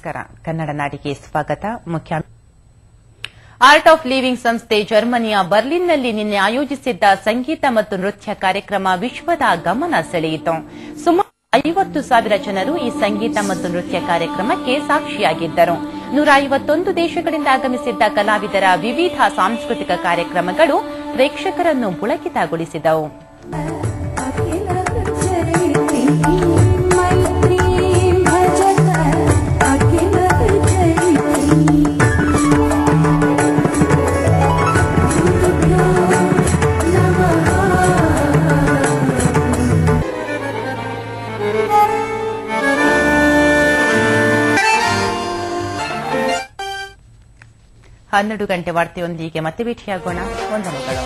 ನಮಸ್ಕಾರ. ಕನ್ನಡ ನಾಡಿಗೆ ಸ್ವಾಗತ. ಮುಖ್ಯ ಆರ್ಟ್ ಆಫ್ ಲಿವಿಂಗ್ ಸಂಸ್ಥೆ ಜರ್ಮನಿಯ ಬರ್ಲಿನ್ನಲ್ಲಿ ನಿನ್ನೆ ಆಯೋಜಿಸಿದ್ದ ಸಂಗೀತ ಮತ್ತು ನೃತ್ಯ ಕಾರ್ಯಕ್ರಮ ವಿಶ್ವದ ಗಮನ ಸೆಳೆಯಿತು. ಸುಮಾರು 50,000 ಜನರು ಈ ಸಂಗೀತ ಮತ್ತು ನೃತ್ಯ ಕಾರ್ಯಕ್ರಮಕ್ಕೆ ಸಾಕ್ಷಿಯಾಗಿದ್ದರು. 151 ದೇಶಗಳಿಂದ ಆಗಮಿಸಿದ್ದ ಕಲಾವಿದರ ವಿವಿಧ ಸಾಂಸ್ಕೃತಿಕ ಕಾರ್ಯಕ್ರಮಗಳು ಪ್ರೇಕ್ಷಕರನ್ನು ಪುಳಕಿತಗೊಳಿಸಿದವು. ಹನ್ನೆರಡು ಗಂಟೆ ವಾರ್ತೆಯೊಂದಿಗೆ ಮತ್ತೆ ಭೇಟಿಯಾಗೋಣ. ವಂದನೆಗಳು.